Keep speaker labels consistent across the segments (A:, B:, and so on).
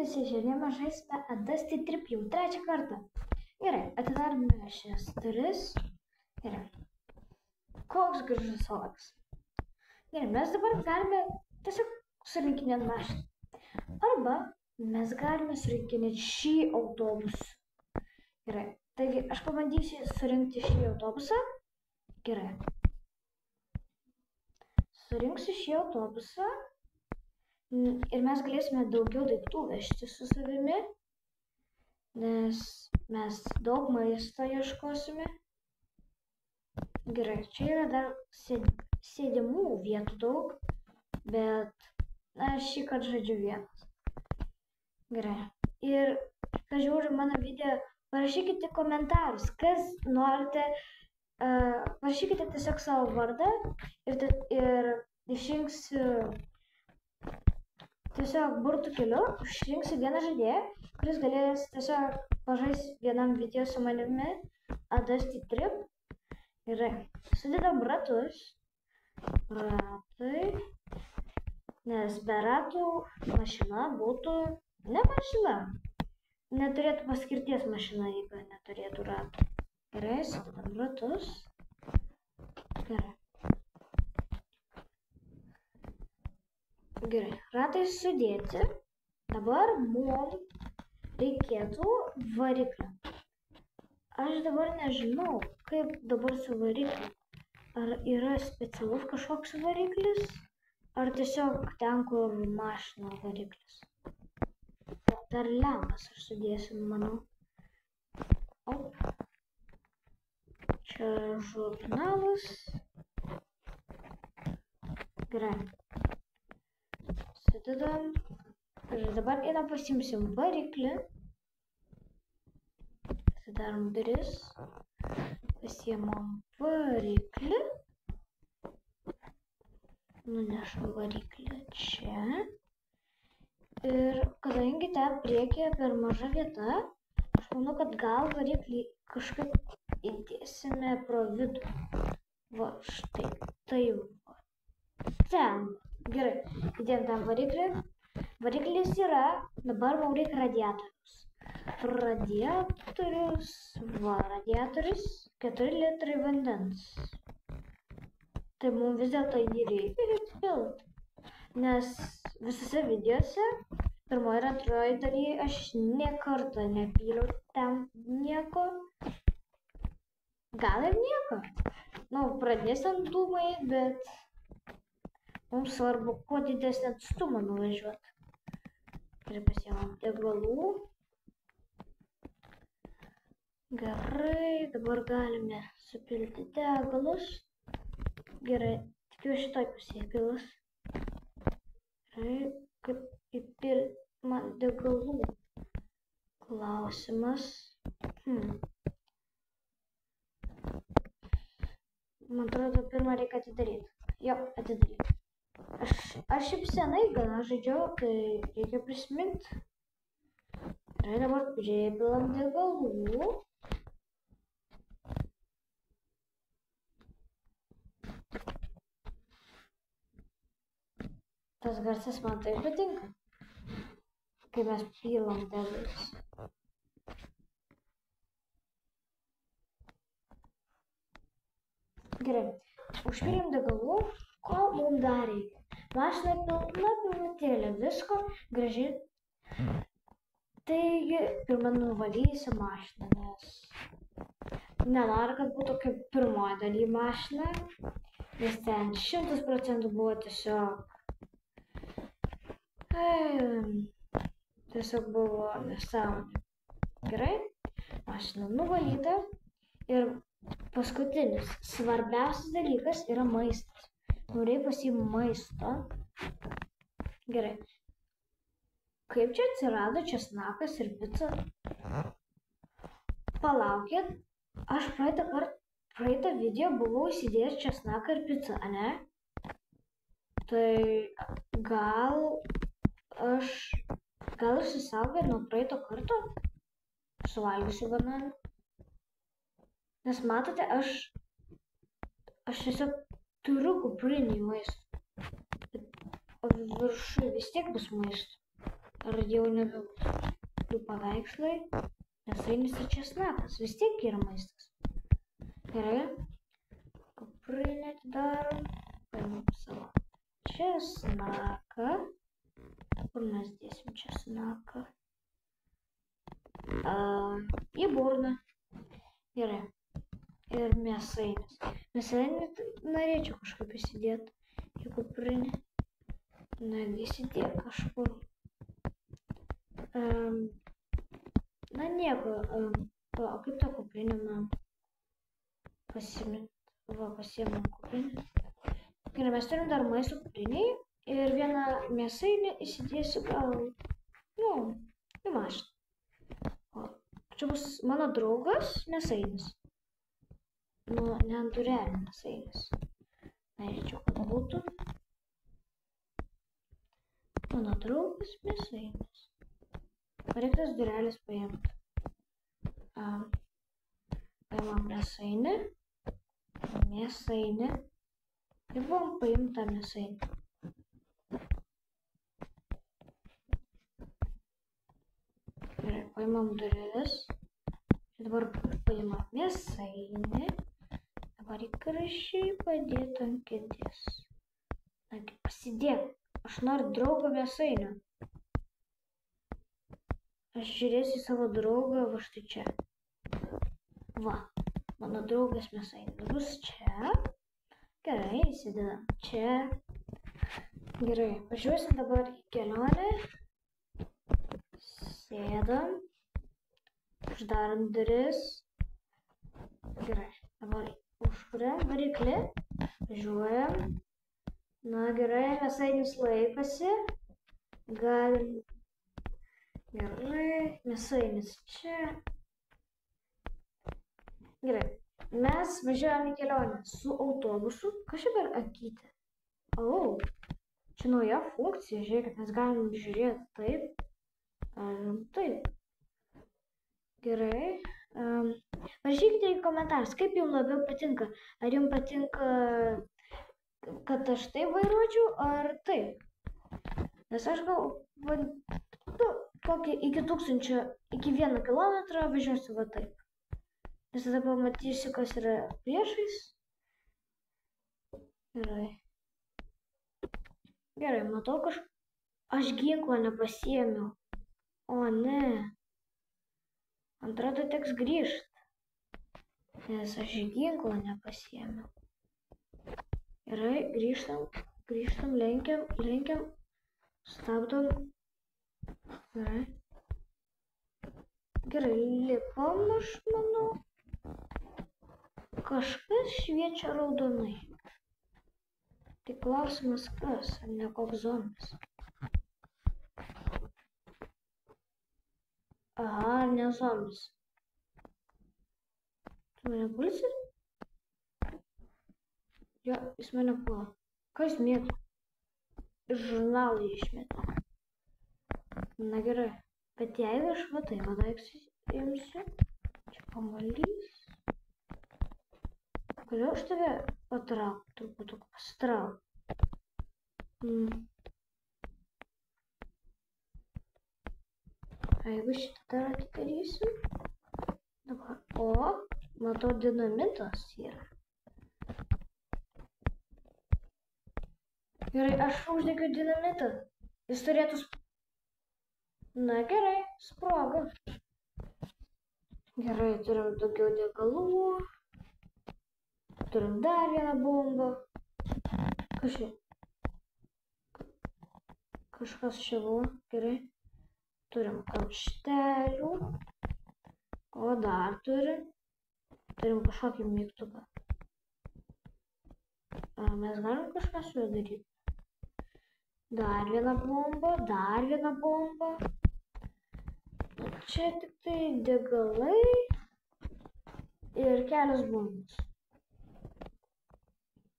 A: visi, šiandien žaisime Dusty Trip jau trečią kartą. Gerai, atidarome šias duris. Gerai. Koks gražus sodas. Gerai, mes dabar galime tiesiog surinkinėti mašiną. Arba mes galime surinkinėti šį autobusą. Gerai, taigi aš pabandysiu surinkti šį autobusą. Gerai. Surinksiu šį autobusą. Ir mes galėsime daugiau daiktų vežti su savimi, nes mes daug maisto ieškosime. Gerai, čia yra dar sėdimų vietų daug, bet aš šį kartą žaidžiu vienas. Gerai. Ir kas žiūri mano video, parašykite komentarus, kas norite, parašykite tiesiog savo vardą ir išrinksiu tiesiog burtų keliu, išrinksiu vieną žaidėją, kuris galės tiesiog pažaisti vienam video su manimi Dusty Trip. Gerai, sudedam ratus. Ratai. Nes be ratų mašina būtų ne mašina. Neturėtų paskirties mašina, jeigu neturėtų ratų. Gerai, sudedam ratus. Gerai. Gerai, ratai sudėti. Dabar mums reikėtų variklio. Aš dabar nežinau, kaip dabar su varikliu. Ar yra specialus kažkoks variklis, ar tiesiog ten, kur mašina variklis. Dar lempas aš sudėsiu, manau. Op. Čia žurnalas. Gerai. Sudedam. Ir dabar einam pasimsim variklį. Atidarom duris. Pasiemam variklį. Nunešam variklį čia. Ir kadangi ten priekyje per maža vieta, aš manau, kad gal variklį kažkaip įdėsime pro vidų. Va, štai. Tai va. Ten. Gerai, įdėjom tam variklį. Variklis yra, dabar mums reikia radiatorius. Radiatorius, 4 litrai vandens. Tai mums vis dėlto jį reikia pilti. Nes visose videose, pirmoje ir antroje dalyje, aš nė kartą nepyliau ten nieko. Gal ir nieko. Pradės ant dūmai, bet mums svarbu kuo didesnį atstumą nuvažiuoti. Ir pasiemam degalų. Gerai, dabar galime supilti degalus. Gerai, tikiu šitoj pusėje pilas. Gerai, kaip įpilti man degalų? Klausimas. Man atrodo, pirmą reikia atidaryti. Jo, atidaryti. Aš šiaip senai gana žaidžiau, tai reikia prisiminti. Gerai, dabar pripilam degalų. Tas garsas man tai patinka, kai mes pilam degalus. Gerai, užpilėm degalų, ko mums dar reikia. Mašina pilnutėlė visko, gražiai. Taigi, pirmą nuvalysiu mašiną, nes nenoriu, kad būtų kaip pirmoji daly mašina, nes ten 100% buvo tiesiog buvo nesąmonė. Gerai, mašina nuvalyta ir paskutinis, svarbiausias dalykas yra maistas. Reikia pasiimti maisto. Gerai. Kaip čia atsirado česnakas ir pica? Palaukit, aš praeitą video buvau įsidėjęs česnaką ir picą, ane? Tai gal išsisaugau nuo praeito karto? Suvalgysiu bananą. Nes matote, aš tiesiog turiu kuprinį maisto. O viršui vis tiek bus maisto. ar jau nebebus. Du paveikslai, mėsainis ir česnakas. Vis tiek yra maistas. Gerai. Kuprinę atidarom. Paimam savo česnaką. Kur mes dėsim česnaką? Į burną. Gerai. Ir mėsainis. Mėsainį norėčiau kažkaip įsidėti į kuprinę. Nagi įsidėk kažkur. Na nieko. O kaip tą kuprinę man pasimint? Va, pasiėmėm kuprinę. Gerai, mes turim dar maisto kupriniai. Ir vieną mėsainį įsidėsiu gal, į mašiną. O čia bus mano draugas mėsainis. Ne ant durelių mėsainis. Norėčiau, kad būtų. Mano draugas mėsainis. Reikia tas durelis paimti. Paimam mėsainį. Mėsainį. Ir buvom paimta mėsainį. Gerai, paimam durelis. Ir dabar paimam mėsainį. Dabar įkraščiai padėti ant kėdės. Nagi, pasidėk. Aš noriu draugo mėsainio. Aš žiūrėsiu į savo draugą va štai čia. Va, mano draugas mėsainis bus čia. Gerai, įsidedam čia. Gerai, važiuosim dabar į kelionę. Sėdam. Uždarom duris. Gerai, dabar užkuriam variklį. Važiuojam. Na gerai, mėsainis laikosi. Galim. Gerai, mėsainis čia. Gerai, mes važiuojam į kelionę su autobusu. Kas čia per akytė? Čia nauja funkcija, žiūrėkit, mes galim žiūrėti taip. Taip. Gerai. Rašykite į komentarus, kaip jums labiau patinka. Ar jums patinka, kad aš taip vairuočiau, ar taip? Nes aš gal, kokį iki 1 kilometrą važiuosiu va taip. Nes tada pamatysiu, kas yra priešais. Gerai. Gerai, matau kažką. Aš ginklo nepasiėmiau. O ne. Atrodo, teks grįžti. Nes aš ginklo nepasiėmiau. Gerai, grįžtam, lenkiam, stabdom. Gerai, lipam, aš manau. Kažkas šviečia raudonai. Tai klausimas kas, ar ne koks zombis. Aha, ne zombis. Tu mane pulsi? Jo, jis mane puola. Ką jis mėto? Ir žurnalą išmėto. Na gerai. Bet jeigu aš va tai daiktą imsiu, čia pamalys. Galiu aš tave patraukti, truputį pasitraukti. A jeigu šitą dar atidarysim? Dabar, matau, dinamitas yra. Gerai, aš uždegiu dinamitą. Jis turėtų Na gerai, sprogo. Gerai, turim daugiau degalų. Turim dar vieną bombą. Kažkas čia buvo, gerai. Turim kamštelių. O dar turim. Turim kažkokį mygtuką. Mes galim kažką su juo daryti. Dar viena bomba, dar viena bomba. Čia tik tai degalai ir kelios bombos.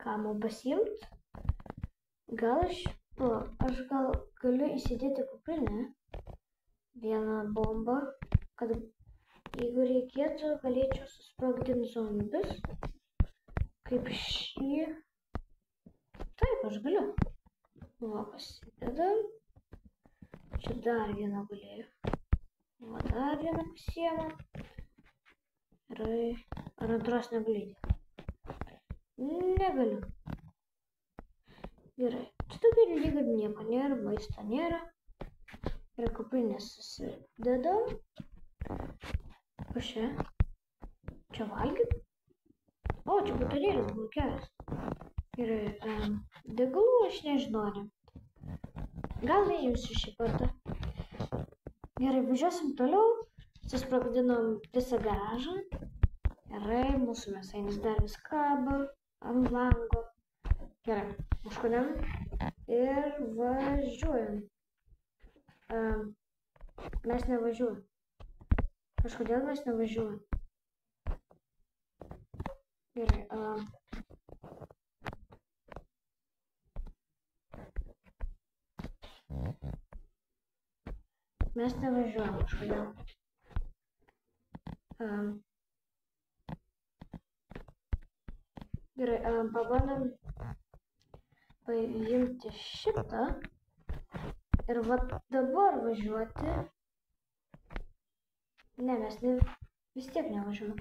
A: Ką man pasiimt? Gal aš gal galiu įsidėti kuprinę vieną bombą, kad jeigu reikėtų, galėčiau susprogdinti zombius. Kaip šį. Taip, aš galiu. Va, pasidedam. Čia dar vieną gulėjau. O dar vieną pasiėmą. Gerai. Ar antros negulėti? Negaliu. Gerai. Čia tokia lyg ir nieko nėra, maisto nėra. Ir kuprinės susidedam. O čia? Čia valgyt? O, čia batarėlis buvo kelias. Gerai. Degalų aš nežinau. Gal neimsiu šį kartą. Gerai, važiuosim toliau. Susprogdinom visą garažą. Gerai, mūsų mėsainis dar vis kaba ant lango. Gerai, užkoniam ir važiuojam. Mes nevažiuojam. Kažkodėl mes nevažiuojam. Gerai, mes nevažiuojam kažkodėl. Gerai, pabandom paimti šitą ir va dabar važiuoti. Ne, mes vis tiek nevažiuojam.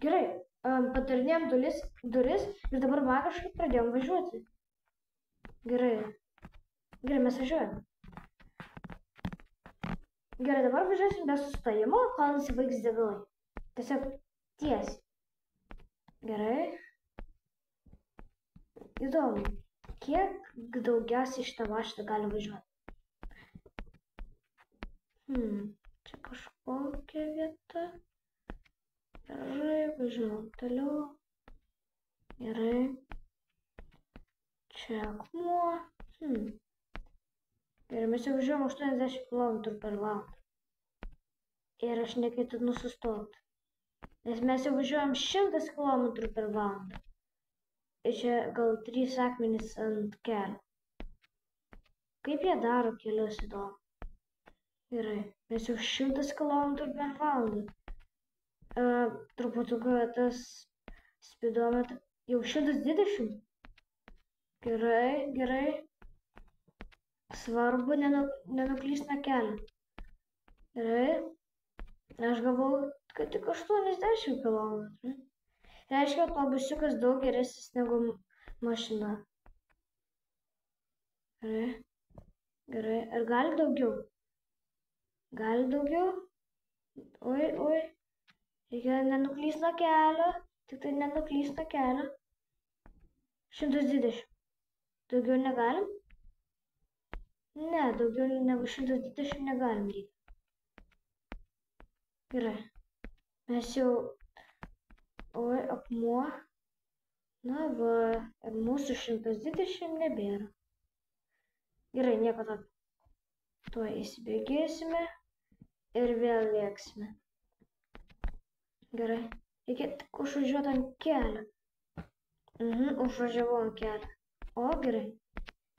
A: Gerai, padarinėjom duris ir dabar magiškai pradėjom važiuoti. Gerai, mes važiuojam. Gerai, dabar važiuosim be sustojimo, kol nesibaigs degalai. Tiesiog tiesiai. Gerai. Įdomu, kiek daugiausiai šitą mašiną gali važiuoti. Čia kažkokia vieta. Gerai, važiuojam toliau. Gerai. Čia akmuo. Gerai, mes jau važiuojam 80 km per valandą. Ir aš neketinu sustoti. Nes mes jau važiuojam 100 km per valandą. Ir čia gal 3 akmenys ant kelio. Kaip jie daro kelius įdomu. Gerai, mes jau 100 km per valandą. Truputuką tas spidometras. Jau 120. Gerai. Svarbu nenuklyst nuo kelio. Gerai. Aš galvau, kad tik 80 km. Reiškia, autobusiukas daug geresnis negu mašina. Gerai. Ar gali daugiau? Gali daugiau? Oi. Reikia nenuklyst nuo kelio. Tik tai nenuklyst nuo kelio. 120. Daugiau negalim? Ne, daugiau negu 120 negalim daryti. Gerai. Mes jau... Oi, akmuo. Na va, ir mūsų 120 nebėra. Gerai, nieko tokio. Tuo įsibėgėsime ir vėl lėksime. Gerai. Reikia tik užvažiuoti ant kelio. Užvažiavau ant kelio. O, gerai.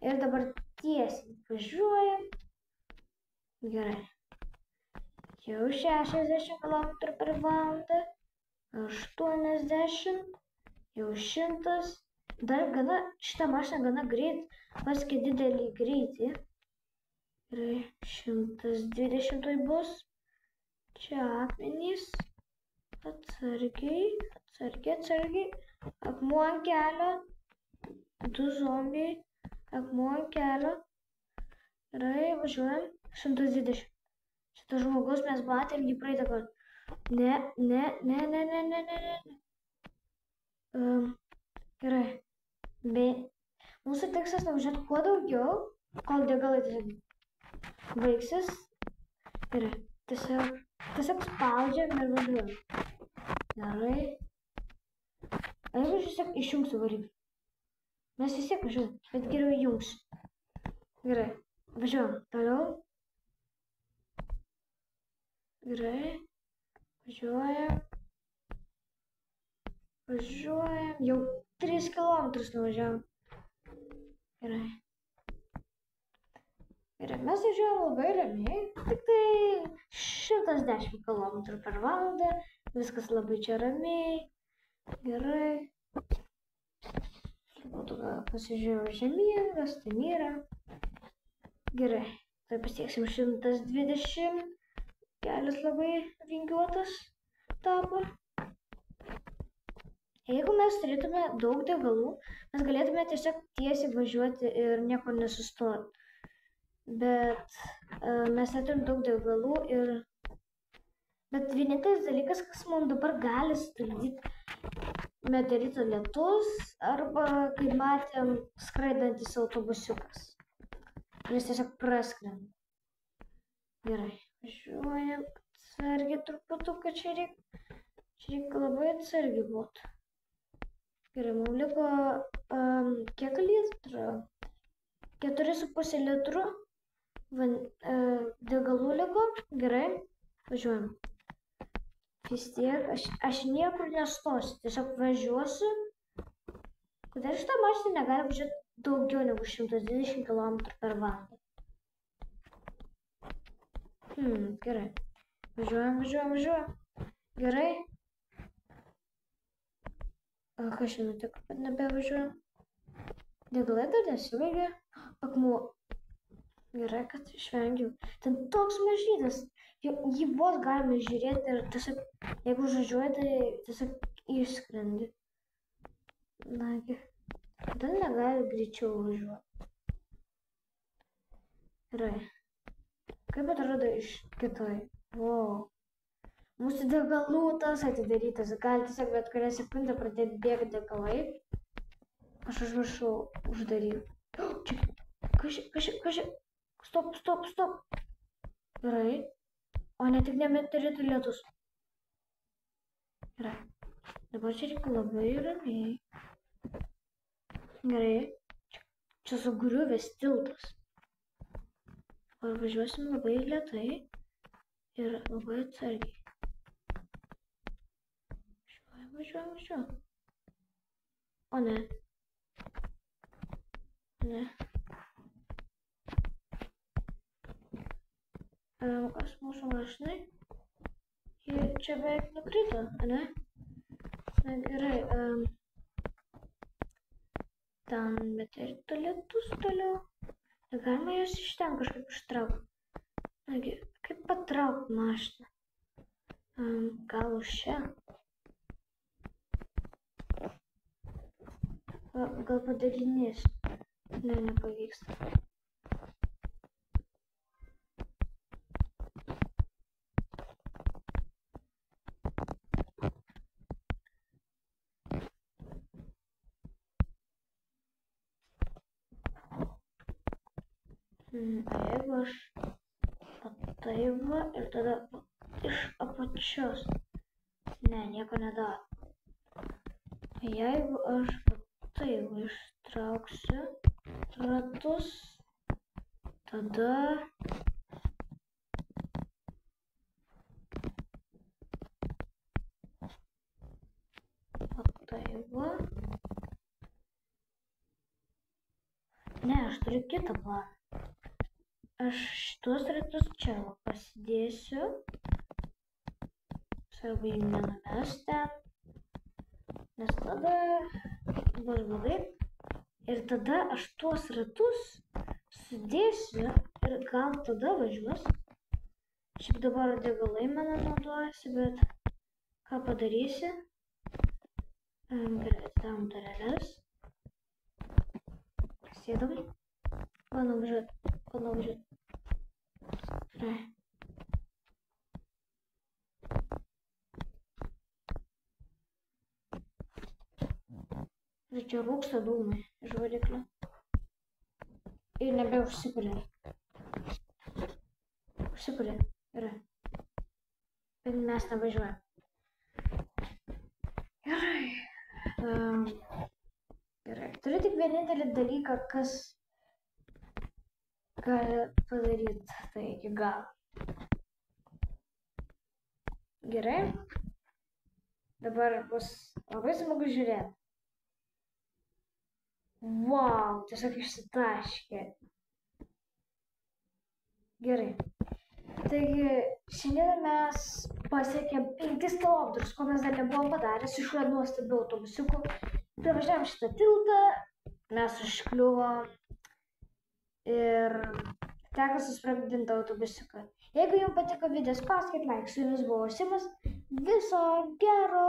A: Ir dabar tiesiai važiuojam. Gerai. Jau 60 km per valandą. 80. Jau 100. Dar šitą mašiną gana greit. Pasiekia didelį greitį. Gerai. 120 bus. Čia akmenys. Atsargiai. Akmuo ant kelio. 2 zombiai. Akmuo ant kelio. Gerai, važiuojam. 120. Šitas žmogus mes matėm jį praeitą kartą. Ne. Gerai. Mūsų tikslas nuvažiuoti kuo daugiau, kol degalai tiesiog baigsis. Gerai. Tiesiog spaudžiam ir važiuojam. Gerai. Jeigu aš tiesiog išjungsiu variklį. Mes vis tiek važiuojam, bet geriau įjungsiu. Gerai. Važiuojam toliau. Gerai. Važiuojam. Jau 3 km nuvažiavom. Gerai. Mes važiuojam labai ramiai. Tik tai 110 km per valandą. Viskas labai čia ramiai. pasižiūrėjau žemyn, kas ten yra. Gerai, tai pasieksim 120. Kelias labai vingiuotas tapo. Jeigu mes turėtume daug degalų, mes galėtume tiesiog tiesiai važiuoti ir nieko nesustoti. Bet mes neturim daug degalų ir... Bet vienintelis dalykas, kas mums dabar gali stabdyti meteorito lietus, arba, kaip matėm, skraidantis autobusiukas. Kuris tiesiog praskrenda. Gerai, važiuojam atsargiai truputuką, čia reikia labai atsargiai būti. Gerai, mums liko kiek litrų? 4,5 litrų degalų liko. Gerai, važiuojam. Vis tiek, aš niekur nestosiu, tiesiog važiuosiu. Kodėl šitą mašiną negali važiuoti daugiau negu 120 km/h? Gerai. Važiuojam. Gerai. Ką šiandien nutiko, kad nebevažiuojam? Degalai dar nesibaigė. Akmuo. Gerai, kad išvengiau. Ten toks mažytas. Jį vos galime žiūrėti ir tiesiog, jeigu žodžiuoji, tai tiesiog išskrendi. Nagi. Kodėl negali greičiau važiuoti? Gerai. Kaip atrodo iš kitoj? Wow. Mūsų degalų tas atidarytas. Gali tiesiog bet kurią sekundę pradėti bėgti degalai. Aš užmiršau uždaryti. Kaži. Stop. Gerai. O ne tik nemeteorito lietus. Gerai. Dabar čia reikia labai ramiai. Gerai. Čia sugriuvęs tiltas. O važiuosim labai lėtai ir labai atsargiai. Važiuojam. O ne. Kas mūsų mašinai? Ji čia beveik nukrito, ne? Na gerai. Ten meteorito lietus toliau. Galima jos iš ten kažkaip ištraukti. Nagi, kaip patraukti mašiną? Gal už čia? Gal padarinės? Ne, nepavyksta. Jeigu aš taip va ir tada iš apačios. Ne, nieko nedaro. Jeigu aš taip ištrauksiu ratus, tada taip va. Ne, aš turiu kitą planą. Aš šitos ratus čia pasidėsiu. Svarbu jį nenumest ten. Nes tada bus blogai. Ir tada aš tuos ratus sudėsiu ir gal tada važiuos. Šiaip dabar degalai mano naudojasi, bet ką padarysi? Gerai, atidarom dureles. Sėdam. Bandom važiuoti. Gerai. Ir čia rūksta dūmai iš variklio. Ir nebeužsikuria. Gerai. Bet mes nevažiuojam. Gerai. Turiu tik vienintelį dalyką, kas gali padaryti tai iki galo. Gerai. Dabar bus labai smagu žiūrėti. Wow, tiesiog išsitaškė. Gerai. Taigi, šiandien mes pasiekėm 5 kilometrus, ko mes dar nebuvom padarę su šiuo nuostabiu autobusiuku. Pravažiavom šitą tiltą mes užkliuvom ir teko susprogdinti autobusiuką. Jeigu jums patiko video, spauskit like. Su jumis buvo Simas. Viso gero.